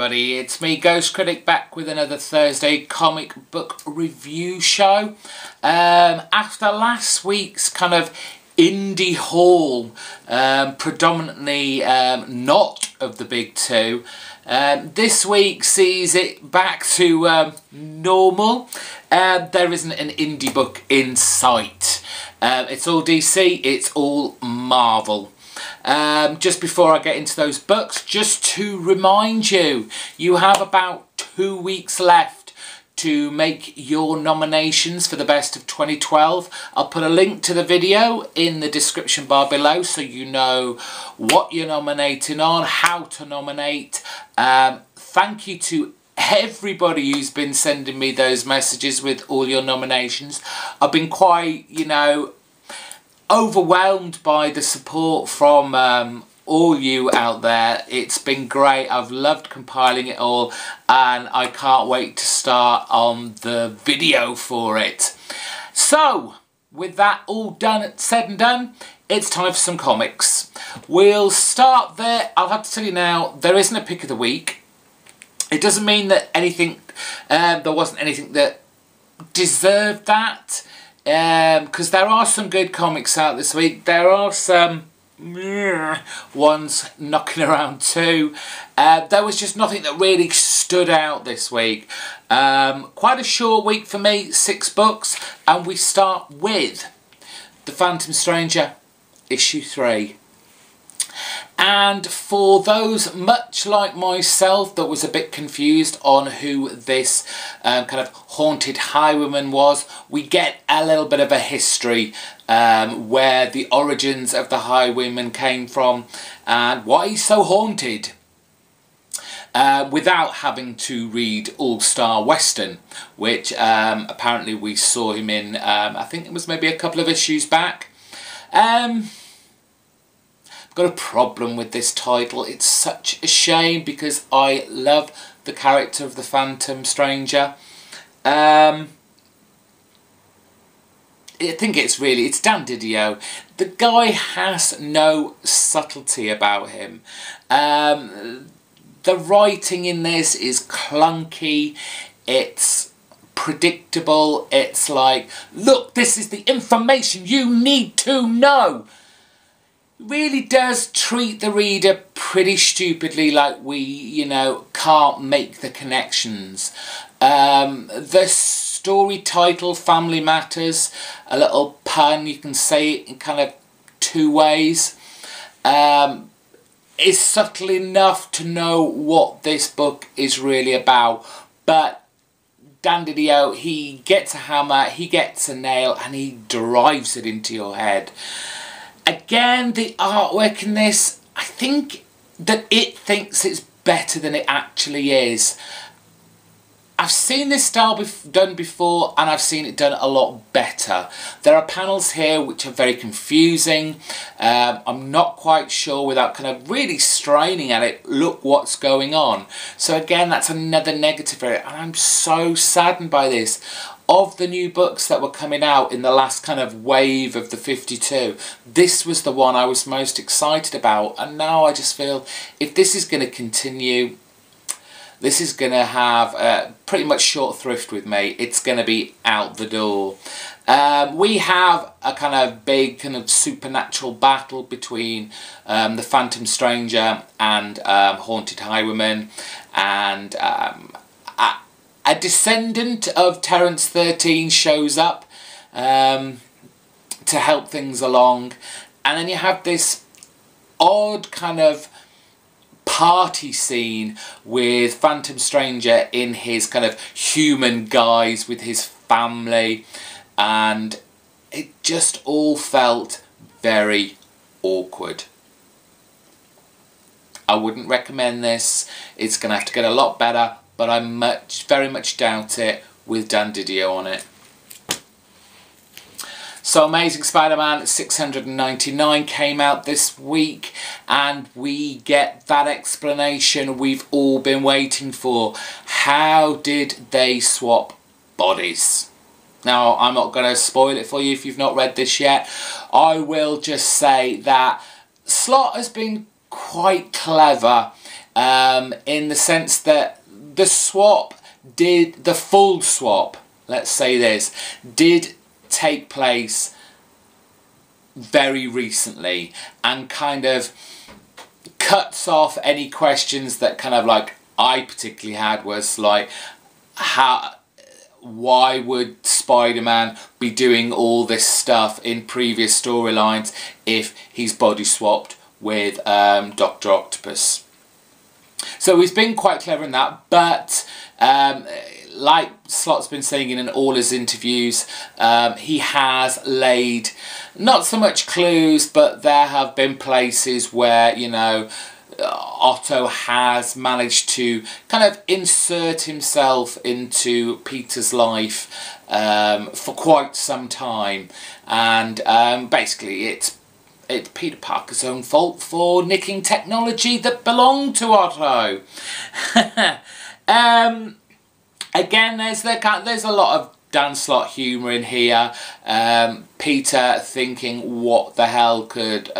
everybody, it's me, GhostCritic, back with another Thursday comic book review show. After last week's kind of indie haul, predominantly not of the big two, this week sees it back to normal. There isn't an indie book in sight. It's all DC, it's all Marvel. Just before I get into those books, just to remind you, you have about 2 weeks left to make your nominations for the best of 2012. I'll put a link to the video in the description bar below so you know what you're nominating on, how to nominate. Thank you to everybody who's been sending me those messages with all your nominations. I've been quite, overwhelmed by the support from all you out there. It's been great. I've loved compiling it all and I can't wait to start on the video for it. So, with that all said and done, it's time for some comics. We'll start there. I'll have to tell you now, there isn't a pick of the week. It doesn't mean that there wasn't anything that deserved that. Because there are some good comics out this week. There are some ones knocking around too. There was just nothing that really stood out this week. Quite a short week for me, 6 books, and we start with The Phantom Stranger, issue 3. And for those much like myself that was a bit confused on who this kind of haunted highwayman was, we get a little bit of a history where the origins of the highwayman came from and why he's so haunted. Without having to read All-Star Western, which apparently we saw him in, I think it was maybe a couple of issues back. Got a problem with this title. It's such a shame because I love the character of the Phantom Stranger. I think it's Dan Didio. The guy has no subtlety about him. The writing in this is clunky. It's predictable. It's like, look, this is the information you need to know. Really does treat the reader pretty stupidly, like we, can't make the connections. The story title, Family Matters, a little pun, you can say it in kind of 2 ways, is subtle enough to know what this book is really about. But Dan Didio, he gets a hammer, he gets a nail, and he drives it into your head. Again, the artwork in this, I think that it thinks it's better than it actually is. I've seen this style done before and I've seen it done a lot better. There are panels here which are very confusing. I'm not quite sure, without kind of really straining at it, look what's going on. So again, that's another negative area, and I'm so saddened by this. Of the new books that were coming out in the last kind of wave of the 52, this was the one I was most excited about, and now I just feel if this is going to continue, this is going to have pretty much short thrift with me. It's going to be out the door. We have a kind of big kind of supernatural battle between the Phantom Stranger and Haunted Highwayman, and a descendant of Terence 13 shows up to help things along, and then you have this odd kind of party scene with Phantom Stranger in his kind of human guise with his family, and it just all felt very awkward. I wouldn't recommend this. It's going to have to get a lot better, but I very much doubt it with Dan Didio on it. So Amazing Spider-Man 699 came out this week, and we get that explanation we've all been waiting for. How did they swap bodies? Now, I'm not going to spoil it for you if you've not read this yet. I will just say that Slott has been quite clever in the sense that the full swap, let's say this, did take place very recently, and kind of cuts off any questions that kind of like I particularly had, was like, why would Spider-Man be doing all this stuff in previous storylines if he's body swapped with Dr. Octopus? So he's been quite clever in that, but like Slott's been saying in all his interviews, he has laid not so much clues, but there have been places where, you know, Otto has managed to kind of insert himself into Peter's life for quite some time, and basically it's Peter Parker's own fault for nicking technology that belonged to Otto. Again, there's a lot of Dan Slott humour in here. Peter thinking, what the hell could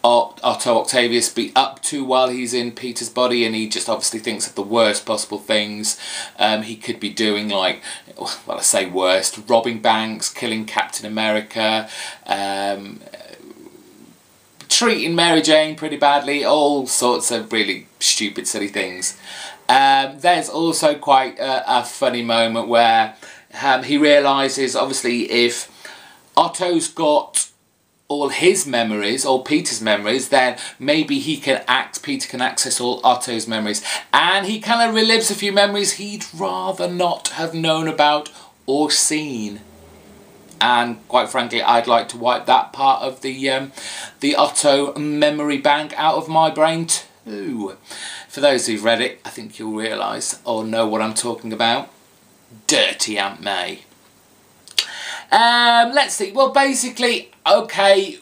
Otto Octavius be up to while he's in Peter's body, and he just obviously thinks of the worst possible things he could be doing, like, well, I say worst, robbing banks, killing Captain America, treating Mary Jane pretty badly, all sorts of really stupid, silly things. There's also quite a funny moment where he realises, obviously, if Otto's got all his memories, all Peter's memories, then maybe Peter can access all Otto's memories, and he kind of relives a few memories he'd rather not have known about or seen. And quite frankly, I'd like to wipe that part of the Otto memory bank out of my brain too. For those who've read it, I think you'll realise or know what I'm talking about. Dirty Aunt May. Let's see. Well, basically, okay,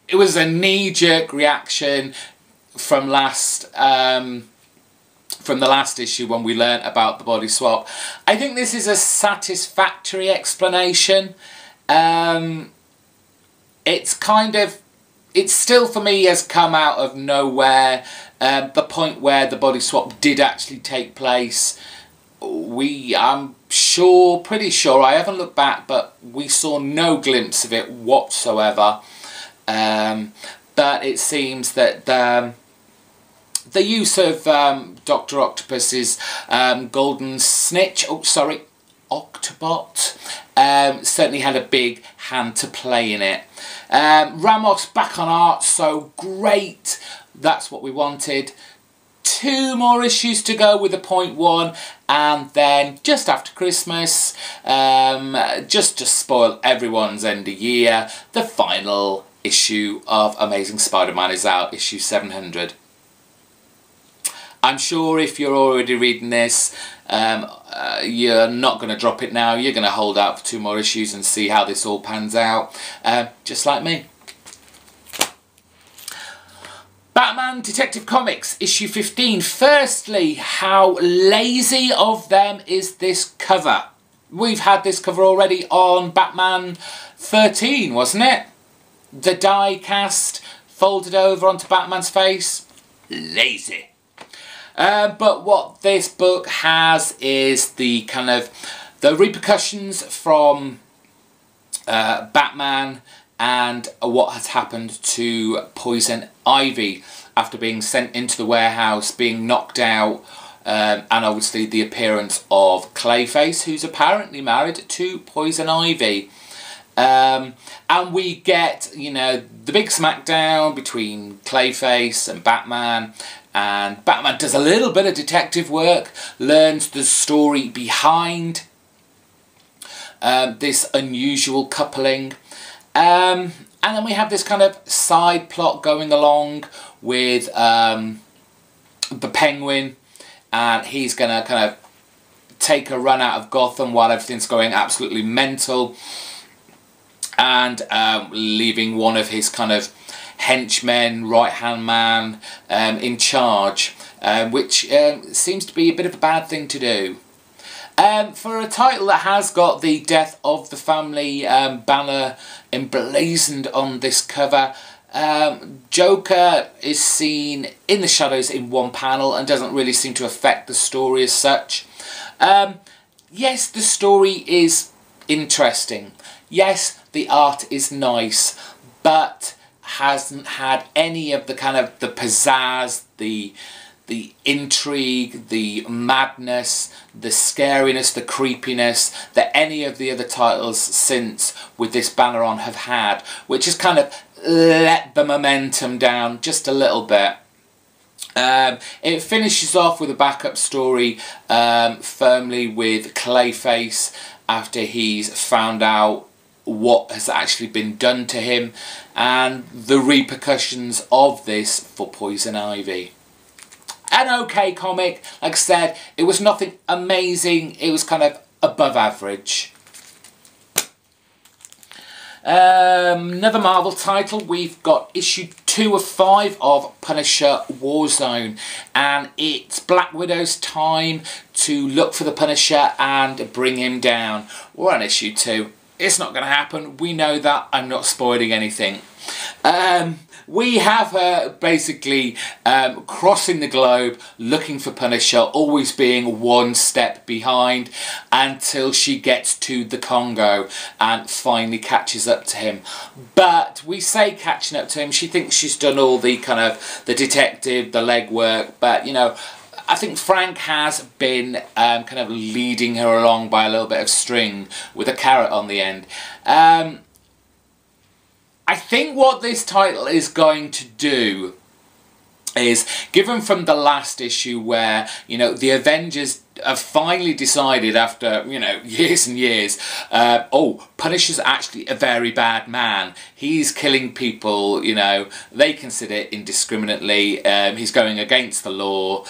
it was a knee-jerk reaction from the last issue when we learnt about the body swap. I think this is a satisfactory explanation. It's still, for me, has come out of nowhere. The point where the body swap did actually take place, I'm pretty sure, I haven't looked back, but we saw no glimpse of it whatsoever. But it seems that the use of Dr. Octopus's golden snitch, Octobot, certainly had a big hand to play in it. Ramos back on art, so great. That's what we wanted. 2 more issues to go with the .1, and then just after Christmas, just to spoil everyone's end of year, the final issue of Amazing Spider-Man is out, issue 700. I'm sure if you're already reading this, you're not going to drop it now. You're going to hold out for 2 more issues and see how this all pans out, just like me. Batman Detective Comics, issue 15. Firstly, how lazy of them is this cover? We've had this cover already on Batman 13, wasn't it? The die cast folded over onto Batman's face. Lazy. But what this book has is the kind of the repercussions from Batman and what has happened to Poison Ivy after being sent into the warehouse, being knocked out, and obviously the appearance of Clayface, who's apparently married to Poison Ivy. And we get, you know, the big smackdown between Clayface and Batman does a little bit of detective work, learns the story behind this unusual coupling. And then we have this kind of side plot going along with the Penguin, and he's going to kind of take a run out of Gotham while everything's going absolutely mental, and leaving one of his kind of henchmen, right-hand man, in charge, which seems to be a bit of a bad thing to do. For a title that has got the Death of the Family banner emblazoned on this cover, Joker is seen in the shadows in one panel and doesn't really seem to affect the story as such. Yes, the story is interesting. Yes, the art is nice, but hasn't had any of the kind of the pizzazz, the intrigue, the madness, the scariness, the creepiness that any of the other titles since With This Banner On have had, which has kind of let the momentum down just a little bit. It finishes off with a backup story firmly with Clayface after he's found out what has actually been done to him and the repercussions of this for Poison Ivy. An okay comic, like I said, it was nothing amazing, it was kind of above average. Another Marvel title, we've got issue 2 of 5 of Punisher Warzone, and it's Black Widow's time to look for the Punisher and bring him down. We're on issue 2. It's not going to happen, we know that, I'm not spoiling anything. We have her basically crossing the globe looking for Punisher, always being one step behind until she gets to the Congo and finally catches up to him. But we say catching up to him, she thinks she's done all the kind of the detective, the legwork, but you know, I think Frank has been kind of leading her along by a little bit of string with a carrot on the end. I think what this title is going to do is, given from the last issue where, you know, the Avengers have finally decided after, you know, years and years, oh, Punisher's actually a very bad man. He's killing people, you know, they consider indiscriminately. He's going against the law.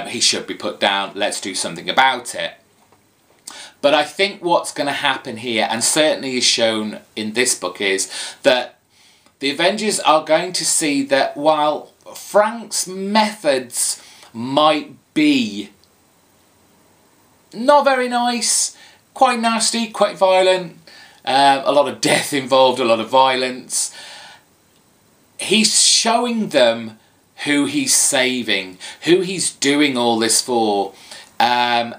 He should be put down. Let's do something about it. But I think what's going to happen here, and certainly is shown in this book, is that the Avengers are going to see that while Frank's methods might be not very nice, quite nasty, quite violent, a lot of death involved, a lot of violence, he's showing them who he's saving, who he's doing all this for, and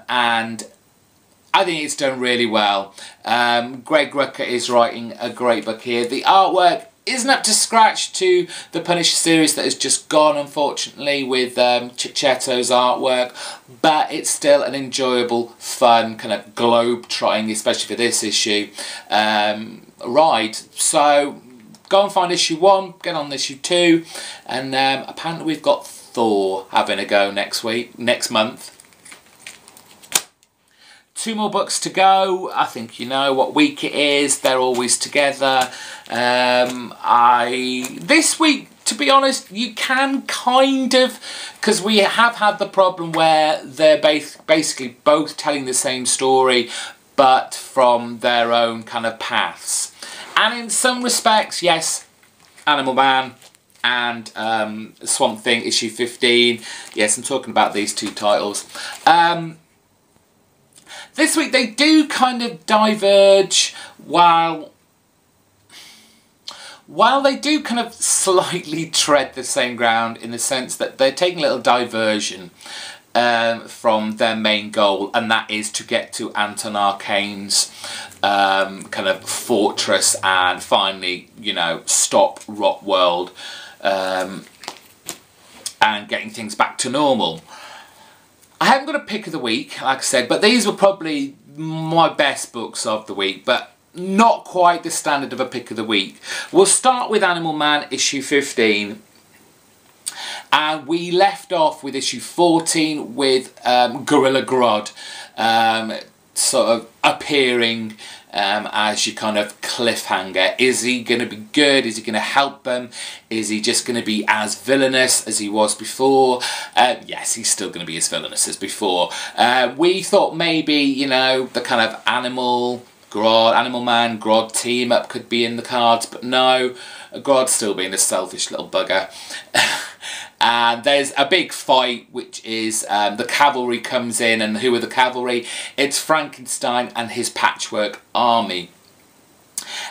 I think it's done really well. Greg Rucka is writing a great book here. The artwork isn't up to scratch to the Punisher series that has just gone, unfortunately, with Cicchetto's artwork, but it's still an enjoyable, fun, kind of globe-trotting, especially for this issue, ride. So go and find issue 1, get on issue 2, and apparently we've got Thor having a go next month. 2 more books to go. I think you know what week it is. They're always together. This week, to be honest, you can kind of, because we have had the problem where they're basically both telling the same story, but from their own kind of paths. And in some respects, yes, Animal Man and Swamp Thing issue 15. Yes, I'm talking about these 2 titles. This week they do kind of diverge, while they do kind of slightly tread the same ground in the sense that they're taking a little diversion from their main goal, and that is to get to Anton Arcane's kind of fortress and finally, you know, stop Rot World and getting things back to normal. I haven't got a pick of the week, like I said, but these were probably my best books of the week, but not quite the standard of a pick of the week. We'll start with Animal Man issue 15. And we left off with issue 14 with Gorilla Grodd sort of appearing as your kind of cliffhanger. Is he going to be good? Is he going to help them? Is he just going to be as villainous as he was before? Yes, he's still going to be as villainous as before. We thought maybe, you know, the kind of Animal Man, Grodd team up could be in the cards, but no, Grodd's still being a selfish little bugger. And there's a big fight, which is the cavalry comes in, and who are the cavalry? It's Frankenstein and his patchwork army.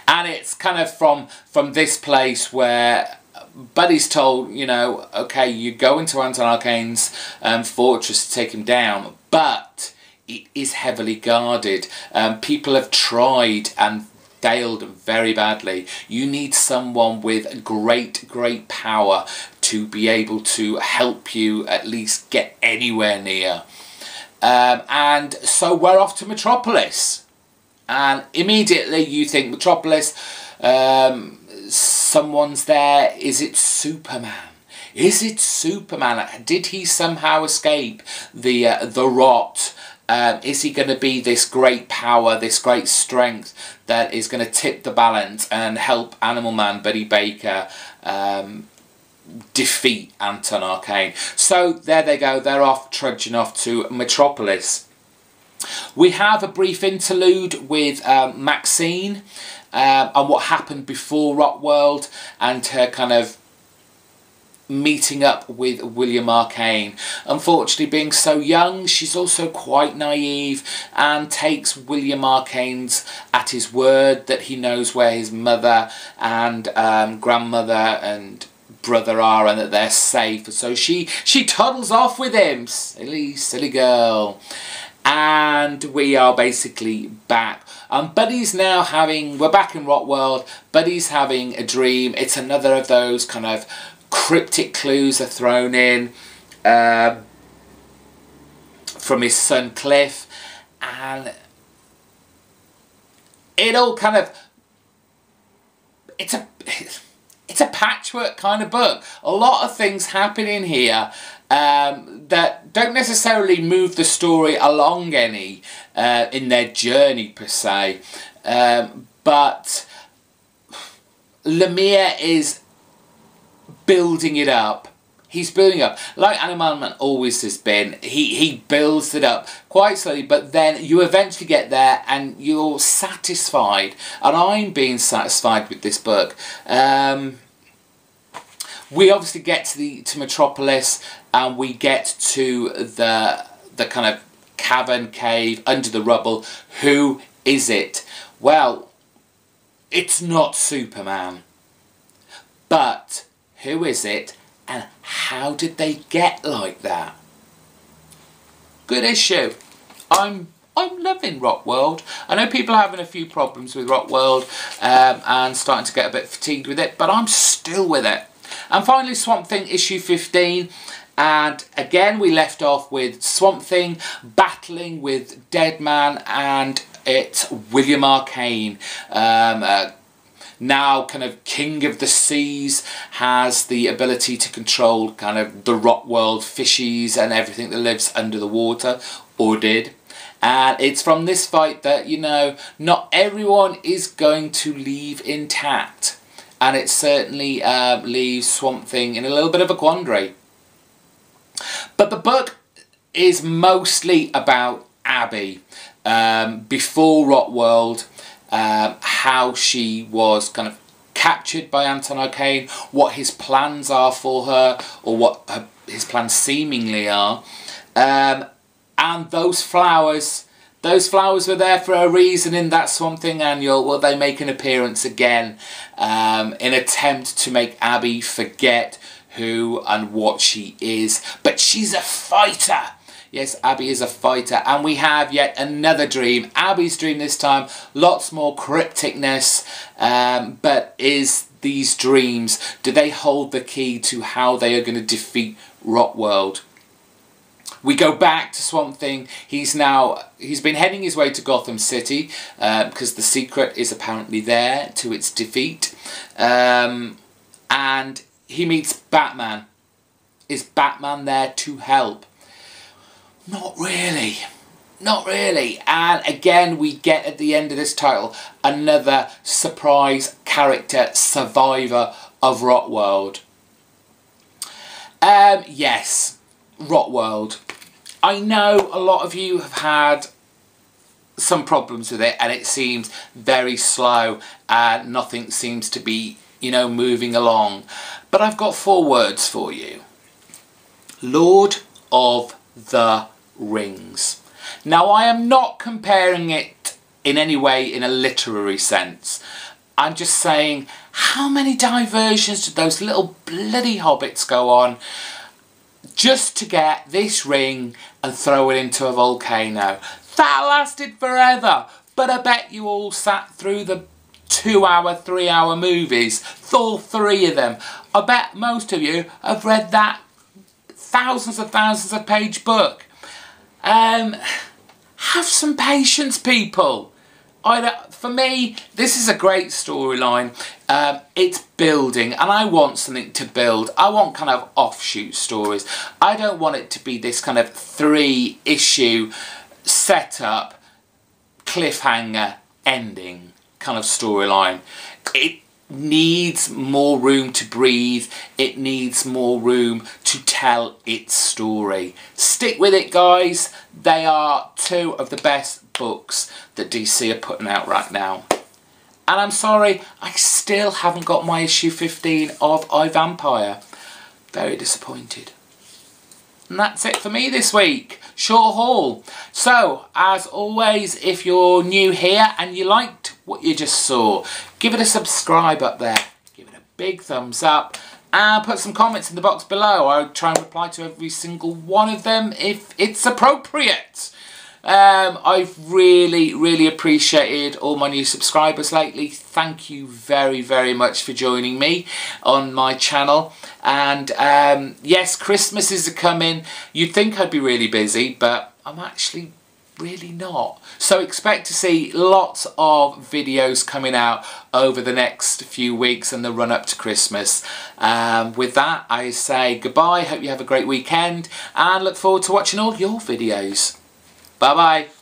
And it's kind of from this place where Buddy's told, you know, okay, you go into Anton Arcane's fortress to take him down, but it is heavily guarded. People have tried and failed very badly. You need someone with great power to be able to help you at least get anywhere near. And so we're off to Metropolis. And immediately you think, Metropolis, someone's there. Is it Superman? Is it Superman? Did he somehow escape the rot? Is he going to be this great power, this great strength that is going to tip the balance and help Animal Man Buddy Baker defeat Anton Arcane? So there they go, they're off, trudging off to Metropolis. We have a brief interlude with Maxine and what happened before Rockworld and her kind of meeting up with William Arcane. Unfortunately, being so young, she's also quite naive and takes William Arcane's at his word that he knows where his mother and grandmother and brother are and that they're safe. So she toddles off with him. Silly girl. And we are basically back. Buddy's now we're back in Rockworld. Buddy's having a dream. It's another of those kind of cryptic clues are thrown in from his son Cliff, and it all kind of, it's a patchwork kind of book. A lot of things happening here that don't necessarily move the story along any in their journey per se, but Lemire is building it up. He's building up like Animal Man always has been. He builds it up quite slowly, but then you eventually get there and you're satisfied, and I'm being satisfied with this book. We obviously get to Metropolis, and we get to the kind of cavern cave under the rubble. Who is it? Well, it's not Superman, but who is it, and how did they get like that? Good issue. I'm loving Rockworld. I know people are having a few problems with Rockworld and starting to get a bit fatigued with it, but I'm still with it. And finally, Swamp Thing issue 15. And again, we left off with Swamp Thing battling with Deadman, and it's William Arcane. Now kind of King of the Seas, has the ability to control kind of the Rockworld fishies and everything that lives under the water, or did. And it's from this fight that, you know, not everyone is going to leave intact. And it certainly leaves Swamp Thing in a little bit of a quandary. But the book is mostly about Abby before Rockworld. How she was kind of captured by Anton Arcane, what his plans are for her, or what his plans seemingly are, and those flowers were there for a reason in that Swamp Thing annual. Well, they make an appearance again in an attempt to make Abby forget who and what she is, but she's a fighter. Yes, Abby is a fighter, and we have yet another dream. Abby's dream this time, lots more crypticness, but these dreams, do they hold the key to how they are going to defeat Rockworld? We go back to Swamp Thing. He's been heading his way to Gotham City, because the secret is apparently there to its defeat, and he meets Batman. Is Batman there to help? Not really. Not really. And again, we get at the end of this title another surprise character, survivor of Rockworld. Yes, Rockworld. I know a lot of you have had some problems with it, and it seems very slow and nothing seems to be, you know, moving along. But I've got 4 words for you. Lord of the Rings. Now, I am not comparing it in any way in a literary sense. I'm just saying How many diversions did those little bloody hobbits go on just to get this ring and throw it into a volcano? That lasted forever, but I bet you all sat through the 2-hour, 3-hour movies, all 3 of them. I bet most of you have read that thousands of page book. Have some patience, people. For me, this is a great storyline. It's building, and I want something to build. I want kind of offshoot stories. I don't want it to be this kind of 3-issue setup, cliffhanger, ending kind of storyline. It needs more room to breathe. It needs more room to tell its story. Stick with it, guys. They are 2 of the best books that DC are putting out right now. And I'm sorry, I still haven't got my issue 15 of iVampire. Very disappointed. And that's it for me this week. Short haul. So, as always, if you're new here and you liked what you just saw, give it a subscribe up there. Give it a big thumbs up. And put some comments in the box below. I'll try and reply to every single one of them if it's appropriate. I've really appreciated all my new subscribers lately. Thank you very much for joining me on my channel. And yes, Christmas is coming. You'd think I'd be really busy, but I'm actually really not. So expect to see lots of videos coming out over the next few weeks and the run up to Christmas. With that, I say goodbye. Hope you have a great weekend and look forward to watching all your videos. Bye bye.